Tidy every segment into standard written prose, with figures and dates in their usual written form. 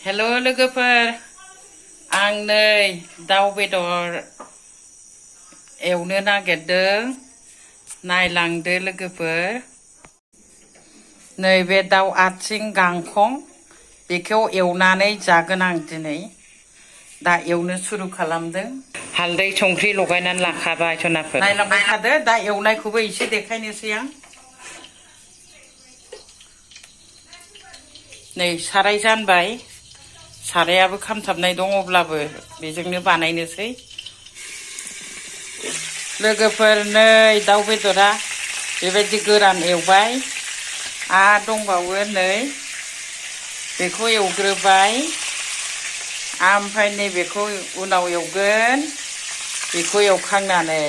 Hello लोगोफोर आं नै दाउ बेदर एवनो नागिरदों नायलांदो लोगोफोर नैबे दाउ आथिं गांखं बेखौ एवनानै जागोन आं दिनै दा एवनो सुरु खालामदों हालदै संख्रि लगायनानै लाखाबाय सनाफोर नायलांबाय थादो दा एवनायखौबो एसे देखायनोसै आं नै साराय जानबाय सारायाबो खामथाबनाय दं अब्लाबो बेजोंनो बानायनोसै लोगोफोर नै दाउ बेदरा बेबायदि गोरान एवबाय आरो दंबावो नै बेखौ एवग्रोबाय ओमफ्राय नैबेखौ उनाव एवगोन बेखौ एवखांनानै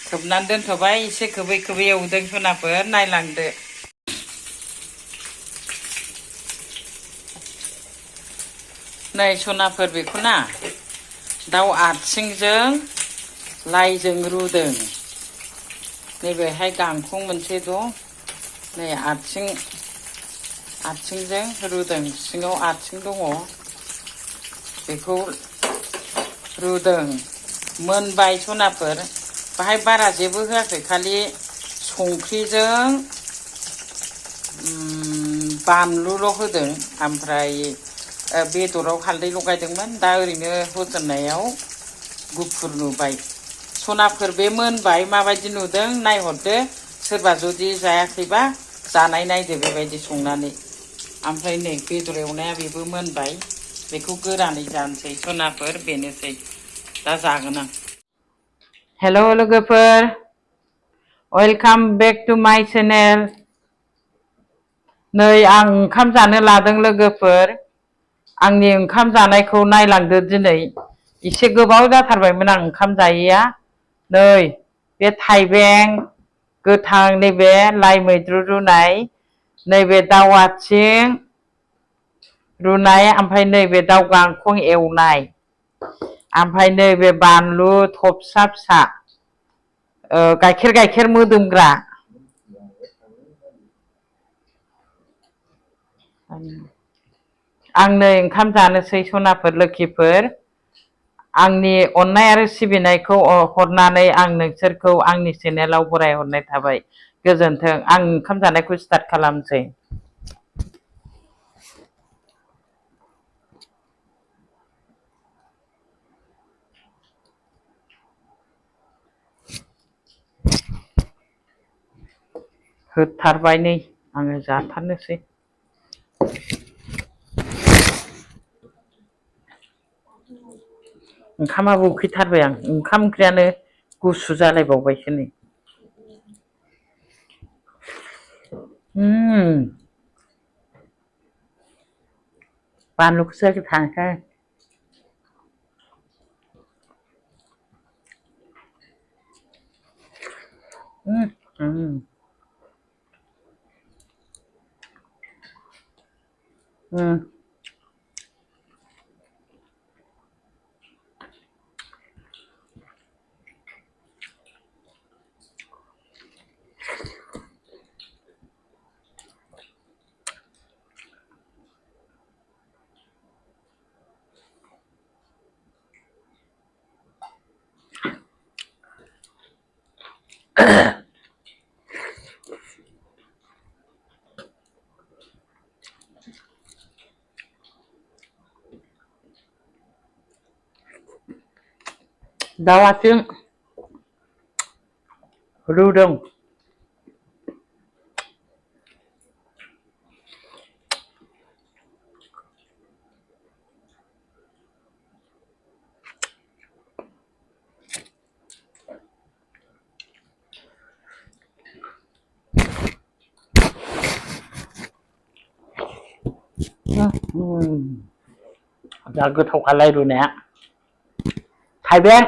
खोबनानै दोनथ'बाय एसे खोबै खोबै एवदों सनाफोर नायलांदो नै सनाफोर बेखौ ना दाउ आथिंजों लाइजों रुदों नैबेहाय गांखं मोनसे दं नै आथिंजों रुदों सिङाव आथिं दङ बेखौ रुदों मोनबाय सनाफोर बाहाय बारा जेबो होआखै खालि संख्रिजों बानलुल' होदों ओमफ्राय बेदराव हालदै लगायदोंमोन दा ओरैनो होसननायाव गुफुर नुबाय सनाफोर बे मोनबाय माबायदि नुदों नायहरदो सोरबा जुदि जायाखैबा जानाय नायदो बेबायदि संनानै ओमफ्राय नै बेदर एवनाया बेबो मोनबाय बेखौ गोरानै जानोसै सनाफोर बेनोसै दा जागोन आं हेल' लोगोफोर वेलकाम बेक टु माय चेनेल नै आं ओंखाम जानो लादों लोगोफोर आंनि ओंखाम जानायखौ नायलांदो दिनै एसे गोबाव जाथारबायमोन आं ओंखाम जायैया नै बे थाइबें गोथां नैबे लाइ मैद्रु रुनाय नैबे दाउ आथिं रुनाय ओमफ्राय नैबे दाउ गांखं एवनाय ओमफ्राय नैबे बानलु थबसा फिसा गाइखेर मोदोमग्रा आं नै ओंखाम जानोसै सनाफोर लोखिफोर आंनि अननाय आरो सिबिनायखौ हरनानै आं नोंसोरखौ आंनि चेनेलाव बरायहरनाय थाबाय गोजोन्थों आं ओंखाम जानायखौ स्टार्ट खालामसै होथारबाय नै आङो जाथारनोसै ओंखामाबो उखैथारबाय आं ओंखाम ओंख्रियानो गुसु जालायबावबायसो नै बानलुखौसो थांसै दाउ आथिं रुदों जा गोथावखालाय रुनाया थाइबें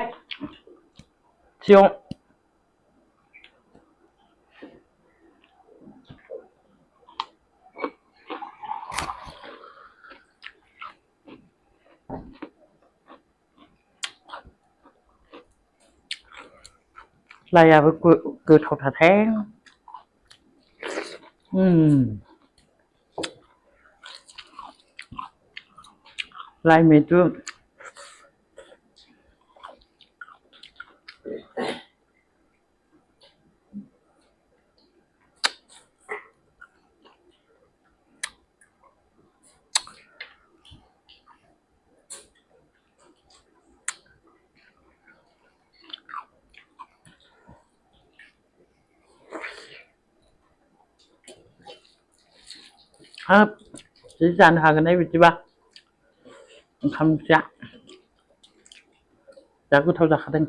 सिं लाइआबो गोथावथारहाय लाइ मैद्रु हाब जि जानो हागोनहाय बिदिबा ओंखाम ओंख्रिया जा गोथाव जाखादों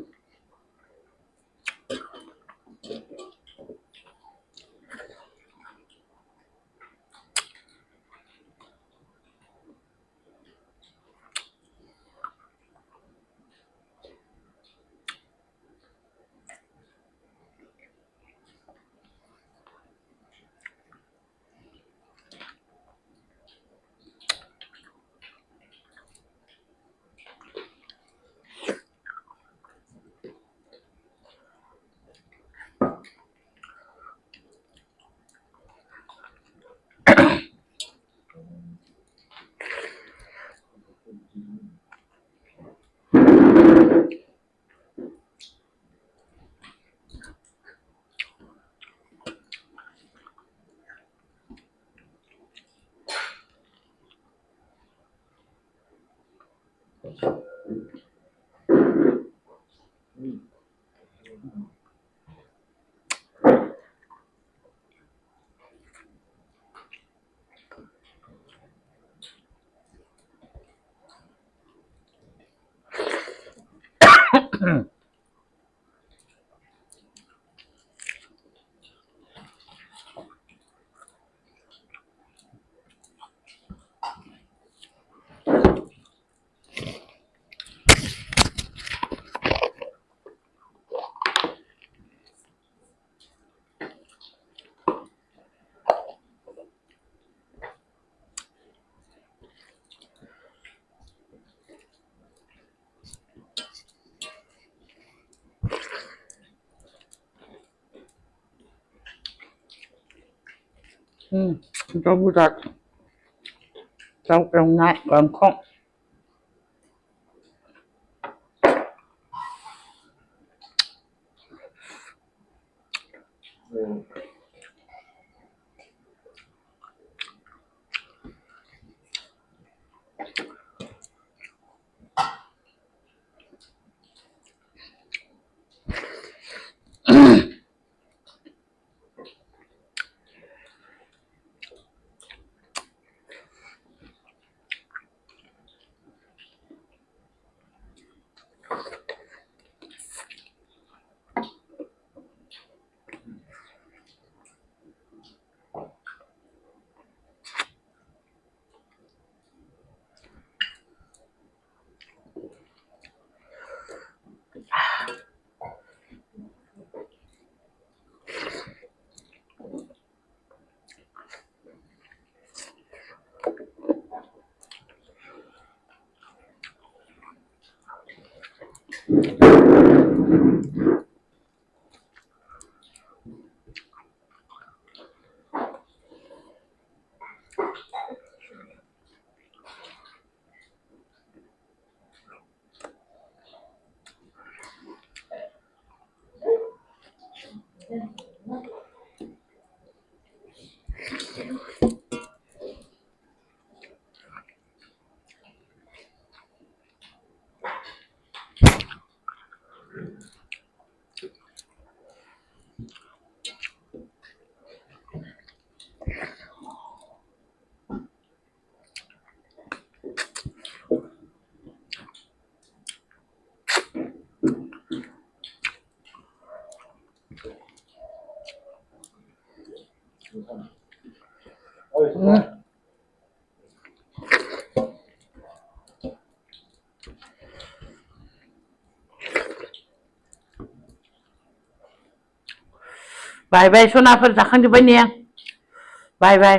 rau budak rau trồng lại còn không बाय बाय सनाफोर जाखांजोब्बाय ने बाय बाय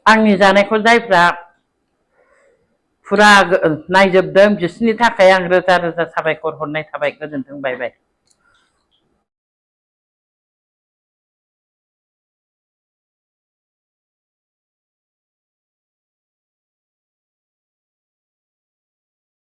आंनि जानायखौ जायफ्रा फुरा नायजोबदों बिसोरनि थाखाय आं रोजा रोजा साबायखर हरनाय थाबाय गोजोन्थों बाय बाय